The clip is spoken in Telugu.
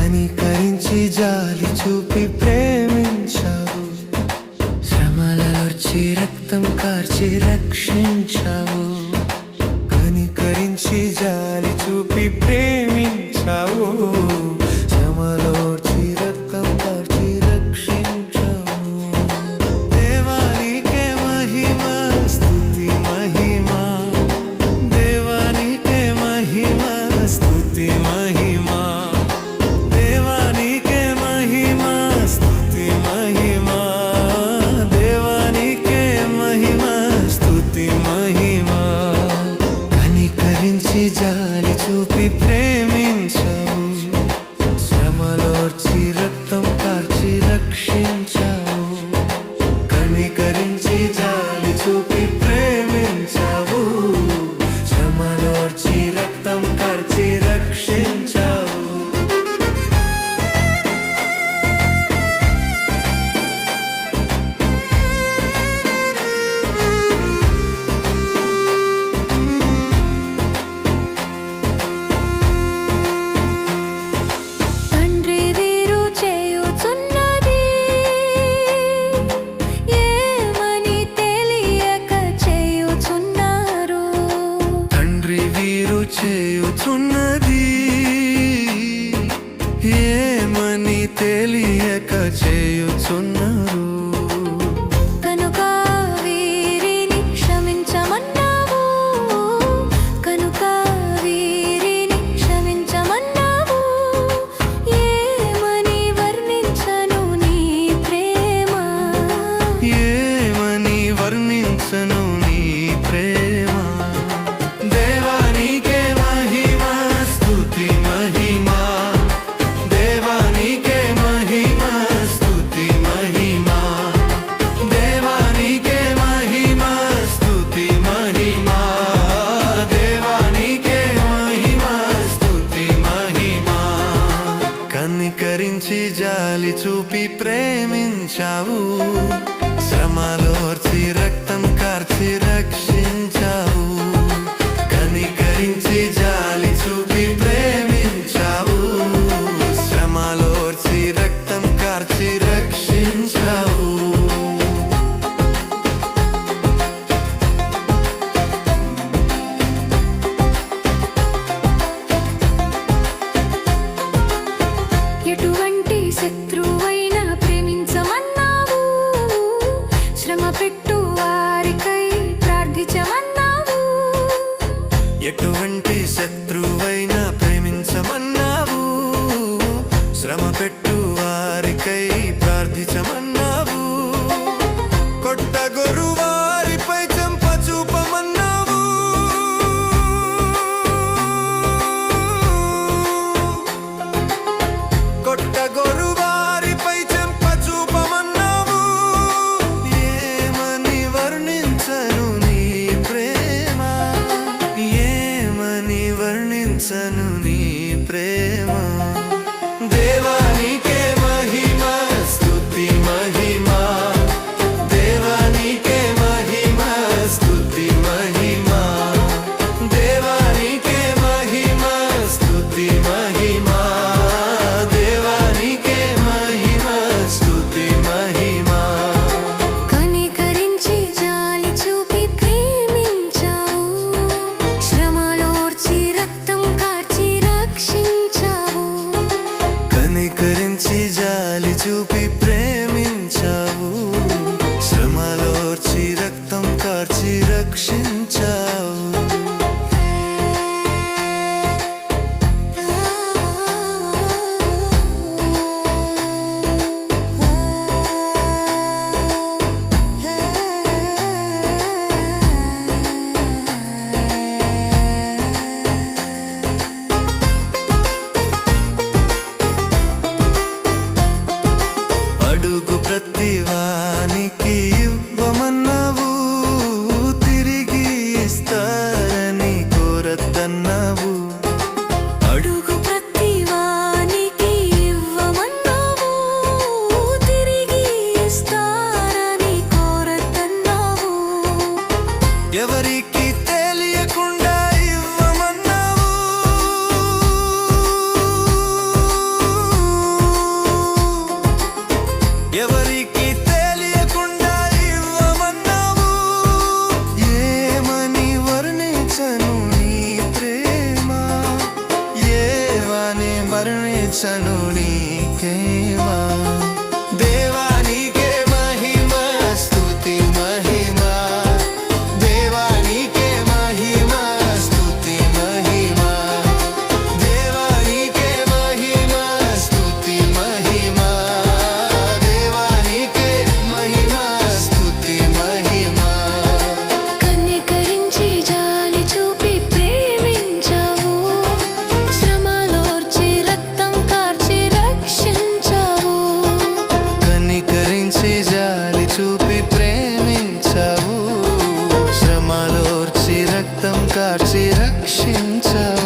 కనికరించి జాలి చూపి ప్రేమించావు, శ్రమలర్చి రక్తం కార్చి రక్షించావు. కనికరించి జాలి చూపి ప్రేమించావు, శ్రమలోర్చి రక్తం కార్చి రక్షించావు. దేవానికే మహిమ స్తుతి మహిమ, దేవానికే మహిమ స్తుతి మహిమ, దేవానికే మహిమ స్తుతి మహిమ, దేవానికే మహిమ స్తుతి మహిమ. కనికరించి జాలి చూపి ప్రేమించావు, శ్రమలోర్చి రక్తం కార్చి రక్షించావు. కనికరించి జాలి చూపి ప్రేమించావు, శ్రమలోర్చి రక్తం కార్చి రక్షించావు. తండ్రి వీరు చేయుచున్నది ఏమని తెలియక చేయుచున్నారు. తండ్రి వీరు చేయుచున్నది ఏమని తెలియక చేయుచున్నారు. కనుక వీరిని క్షమించమన్నావు, కనుక వీరిని క్షమించమన్నావు. ఏమని వర్ణించను నీ ప్రేమ, ఏమని వర్ణించను నీ ప్రేమ. దేవానికే మహిమ స్తుతి మహిమ, దేవానికే మహిమ స్తుతి మహిమ, దేవానికే మహిమ స్తుతి మహిమ, దేవానికే మహిమ స్తుతి మహిమ. కనికరించి జాలి చూపి ప్రేమించావు, శ్రమలోర్చి రక్తం కార్చి రక్షించావు. కనికరించి జాలి చూపి ప్రేమించావు, శ్రమలోర్చి రక్తం కార్చి రక్షించావు. ఎటువంటి శత్రువైనా ప్రేమించమన్నావు, శ్రమ పెట్టు వారికై ప్రార్థించమన్నావు. ఎటువంటి శత్రువైనా ప్రేమించమన్నావు, శ్రమ పెట్టు వారికై ప్రార్థించమన్నావు. కొట్టగొరు వారిపై చెంప చూపమన్నావు, కొట్టగొరు వారిపై చెంప చూపమన్నావు. ఏమని వర్ణించను నీ ప్రేమ, ఏమని వర్ణించను నీ ప్రేమ. దేవానికే మహిమ స్తుతి మహిమ, దేవానికే మహిమ స్తుతి మహిమ, దేవానికే మహిమ స్తుతి మహిమ, దేవానికే మహిమ స్తుతి మహిమ. కనికరించి జాలి చూపి ప్రేమించావు, శ్రమలోర్చి రక్తం కార్చి రక్షించావు. కనికరించి జాలి చూపి ప్రేమించావు, శ్రమలోర్చి రక్తం కార్చి రక్షించావు. కరుణించను నీకేమా దేవా నీకే మహిమ స్తుతి మహిమ దేవా నీకే మహిమ స్తుతి మహిమ దేవా నీకే మహిమ స్తుతి మహిమ దేవా నీకే మహిమ స్తుతి మహిమ కనికరించి జాలి చూపి ప్రేమించావు శ్రమలోర్చి రక్తం కార్చి రక్షించావు కనికరించి జాలి చూపి ప్రేమించావు శ్రమలోర్చి రక్తం కార్చి రక్షించావు